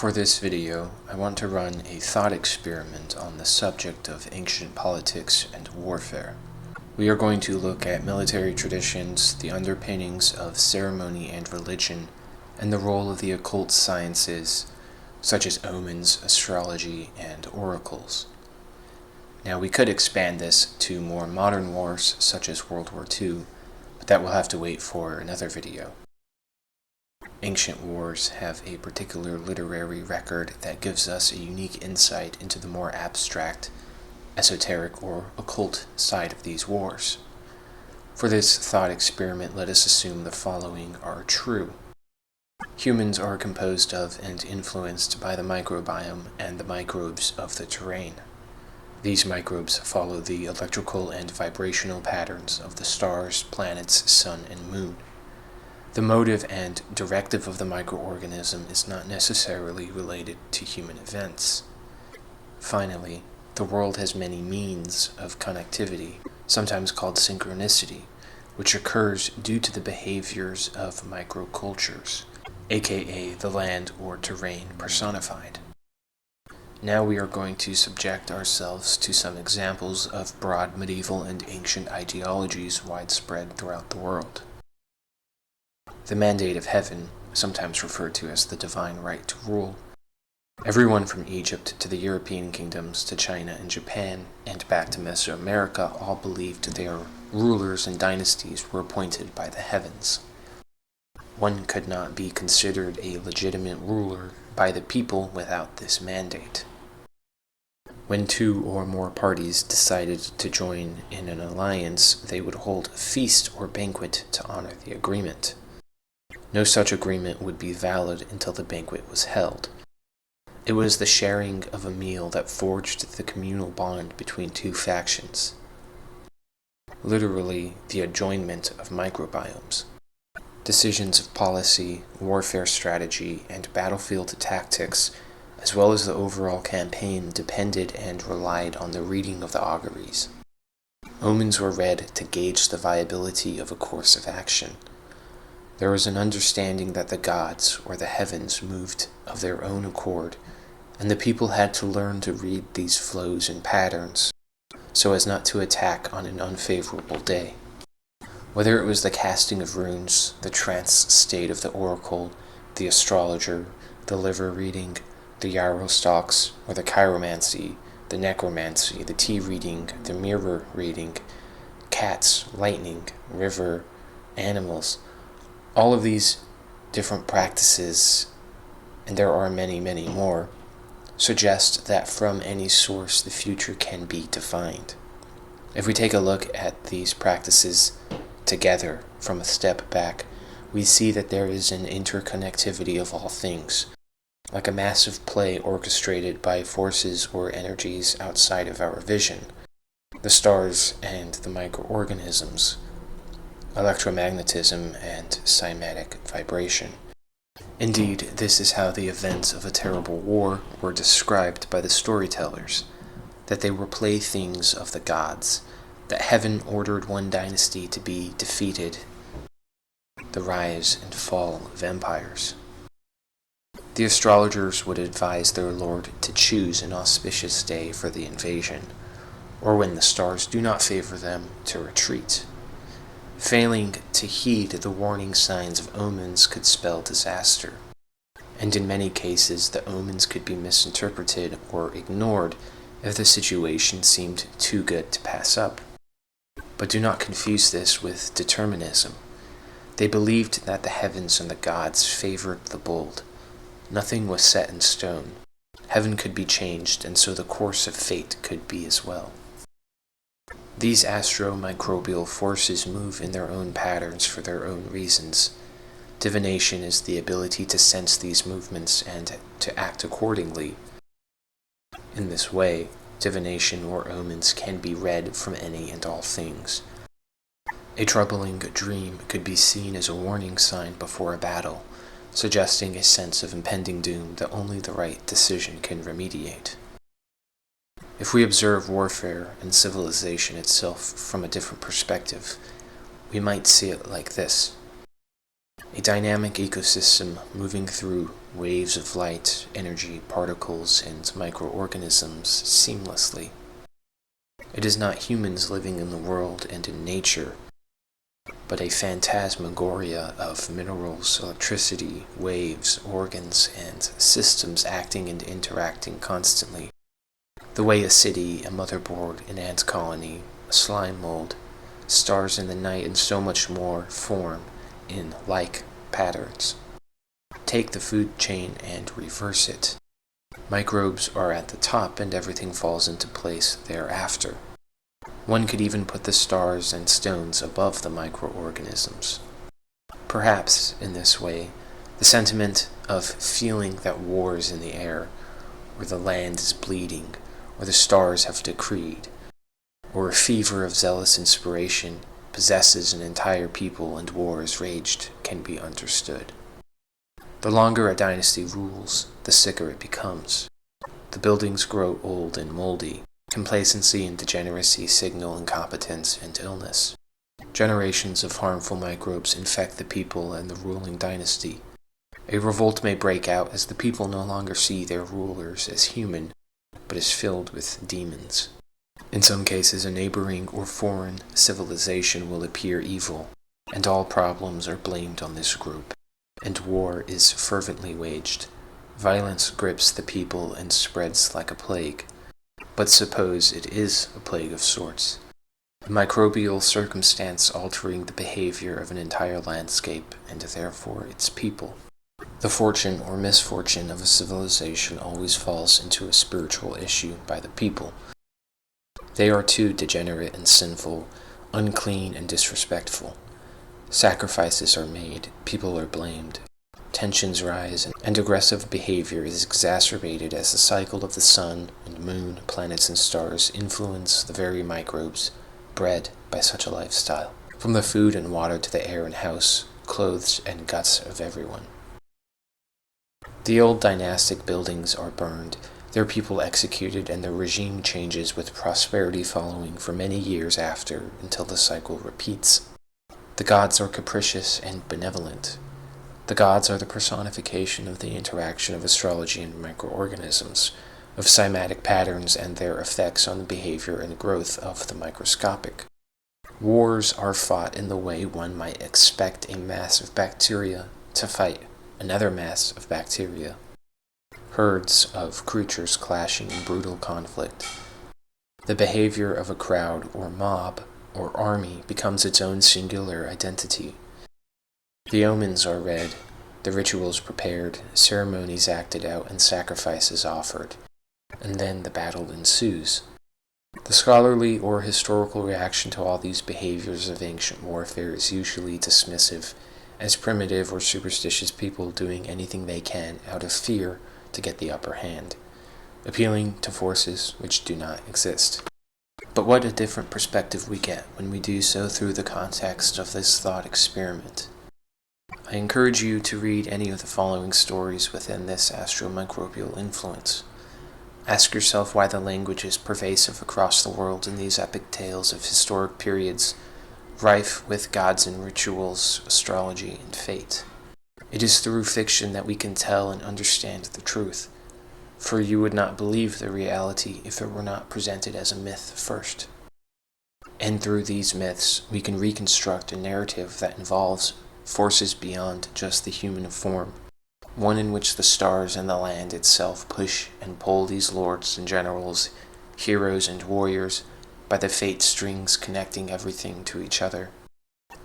For this video, I want to run a thought experiment on the subject of ancient politics and warfare. We are going to look at military traditions, the underpinnings of ceremony and religion, and the role of the occult sciences, such as omens, astrology, and oracles. Now, we could expand this to more modern wars, such as World War II, but that will have to wait for another video. Ancient wars have a particular literary record that gives us a unique insight into the more abstract, esoteric, or occult side of these wars. For this thought experiment, let us assume the following are true. Humans are composed of and influenced by the microbiome and the microbes of the terrain. These microbes follow the electrical and vibrational patterns of the stars, planets, sun, and moon. The motive and directive of the microorganism is not necessarily related to human events. Finally, the world has many means of connectivity, sometimes called synchronicity, which occurs due to the behaviors of microcultures, aka the land or terrain personified. Now we are going to subject ourselves to some examples of broad medieval and ancient ideologies widespread throughout the world. The mandate of heaven, sometimes referred to as the divine right to rule. Everyone from Egypt to the European kingdoms to China and Japan and back to Mesoamerica all believed their rulers and dynasties were appointed by the heavens. One could not be considered a legitimate ruler by the people without this mandate. When two or more parties decided to join in an alliance, they would hold a feast or banquet to honor the agreement. No such agreement would be valid until the banquet was held. It was the sharing of a meal that forged the communal bond between two factions. Literally, the adjoinment of microbiomes. Decisions of policy, warfare strategy, and battlefield tactics, as well as the overall campaign, depended and relied on the reading of the auguries. Omens were read to gauge the viability of a course of action. There was an understanding that the gods, or the heavens, moved of their own accord, and the people had to learn to read these flows and patterns, so as not to attack on an unfavorable day. Whether it was the casting of runes, the trance state of the oracle, the astrologer, the liver reading, the yarrow stalks, or the pyromancy, the necromancy, the tea reading, the mirror reading, cats, lightning, river, animals, all of these different practices, and there are many, many more, suggest that from any source the future can be defined. If we take a look at these practices together from a step back, we see that there is an interconnectivity of all things, like a massive play orchestrated by forces or energies outside of our vision, the stars and the microorganisms, electromagnetism, and cymatic vibration. Indeed, this is how the events of a terrible war were described by the storytellers, that they were playthings of the gods, that heaven ordered one dynasty to be defeated, the rise and fall of empires. The astrologers would advise their lord to choose an auspicious day for the invasion, or when the stars do not favor them, to retreat. Failing to heed the warning signs of omens could spell disaster, and in many cases the omens could be misinterpreted or ignored if the situation seemed too good to pass up. But do not confuse this with determinism. They believed that the heavens and the gods favored the bold. Nothing was set in stone. Heaven could be changed, and so the course of fate could be as well. These astro-microbial forces move in their own patterns for their own reasons. Divination is the ability to sense these movements and to act accordingly. In this way, divination or omens can be read from any and all things. A troubling dream could be seen as a warning sign before a battle, suggesting a sense of impending doom that only the right decision can remediate. If we observe warfare and civilization itself from a different perspective, we might see it like this. A dynamic ecosystem moving through waves of light, energy, particles, and microorganisms seamlessly. It is not humans living in the world and in nature, but a phantasmagoria of minerals, electricity, waves, organs, and systems acting and interacting constantly. The way a city, a motherboard, an ant colony, a slime mold, stars in the night, and so much more form in like patterns. Take the food chain and reverse it. Microbes are at the top and everything falls into place thereafter. One could even put the stars and stones above the microorganisms. Perhaps, in this way, the sentiment of feeling that war is in the air, or the land is bleeding, or the stars have decreed, or a fever of zealous inspiration possesses an entire people and war is raged, can be understood. The longer a dynasty rules, the sicker it becomes. The buildings grow old and moldy. Complacency and degeneracy signal incompetence and illness. Generations of harmful microbes infect the people and the ruling dynasty. A revolt may break out as the people no longer see their rulers as human, but as filled with demons. In some cases, a neighboring or foreign civilization will appear evil, and all problems are blamed on this group, and war is fervently waged. Violence grips the people and spreads like a plague. But suppose it is a plague of sorts, a microbial circumstance altering the behavior of an entire landscape and therefore its people. The fortune or misfortune of a civilization always falls into a spiritual issue by the people. They are too degenerate and sinful, unclean and disrespectful. Sacrifices are made, people are blamed. Tensions rise, and aggressive behavior is exacerbated as the cycle of the sun and moon, planets and stars influence the very microbes bred by such a lifestyle, from the food and water to the air and house, clothes and guts of everyone. The old dynastic buildings are burned, their people executed, and the regime changes with prosperity following for many years after until the cycle repeats. The gods are capricious and benevolent. The gods are the personification of the interaction of astrology and microorganisms, of cymatic patterns and their effects on the behavior and growth of the microscopic. Wars are fought in the way one might expect a mass of bacteria to fight another mass of bacteria. Herds of creatures clashing in brutal conflict. The behavior of a crowd or mob or army becomes its own singular identity. The omens are read, the rituals prepared, ceremonies acted out, and sacrifices offered, and then the battle ensues. The scholarly or historical reaction to all these behaviors of ancient warfare is usually dismissive, as primitive or superstitious people doing anything they can out of fear to get the upper hand, appealing to forces which do not exist. But what a different perspective we get when we do so through the context of this thought experiment. I encourage you to read any of the following stories within this astromicrobial influence. Ask yourself why the language is pervasive across the world in these epic tales of historic periods, rife with gods and rituals, astrology, and fate. It is through fiction that we can tell and understand the truth, for you would not believe the reality if it were not presented as a myth first. And through these myths, we can reconstruct a narrative that involves forces beyond just the human form, one in which the stars and the land itself push and pull these lords and generals, heroes and warriors, by the fate strings connecting everything to each other.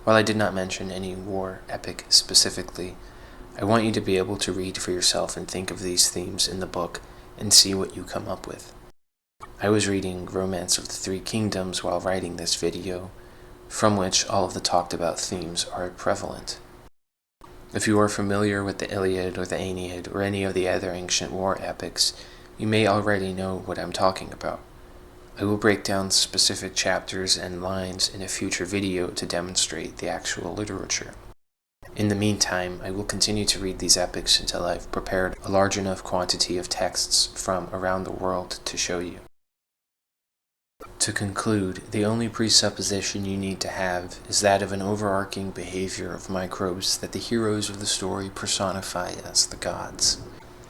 While I did not mention any war epic specifically, I want you to be able to read for yourself and think of these themes in the book and see what you come up with. I was reading Romance of the Three Kingdoms while writing this video, from which all of the talked about themes are prevalent. If you are familiar with the Iliad or the Aeneid or any of the other ancient war epics, you may already know what I'm talking about. I will break down specific chapters and lines in a future video to demonstrate the actual literature. In the meantime, I will continue to read these epics until I've prepared a large enough quantity of texts from around the world to show you. To conclude, the only presupposition you need to have is that of an overarching behavior of microbes that the heroes of the story personify as the gods.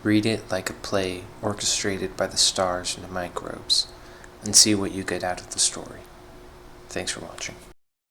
Read it like a play orchestrated by the stars and microbes, and see what you get out of the story. Thanks for watching.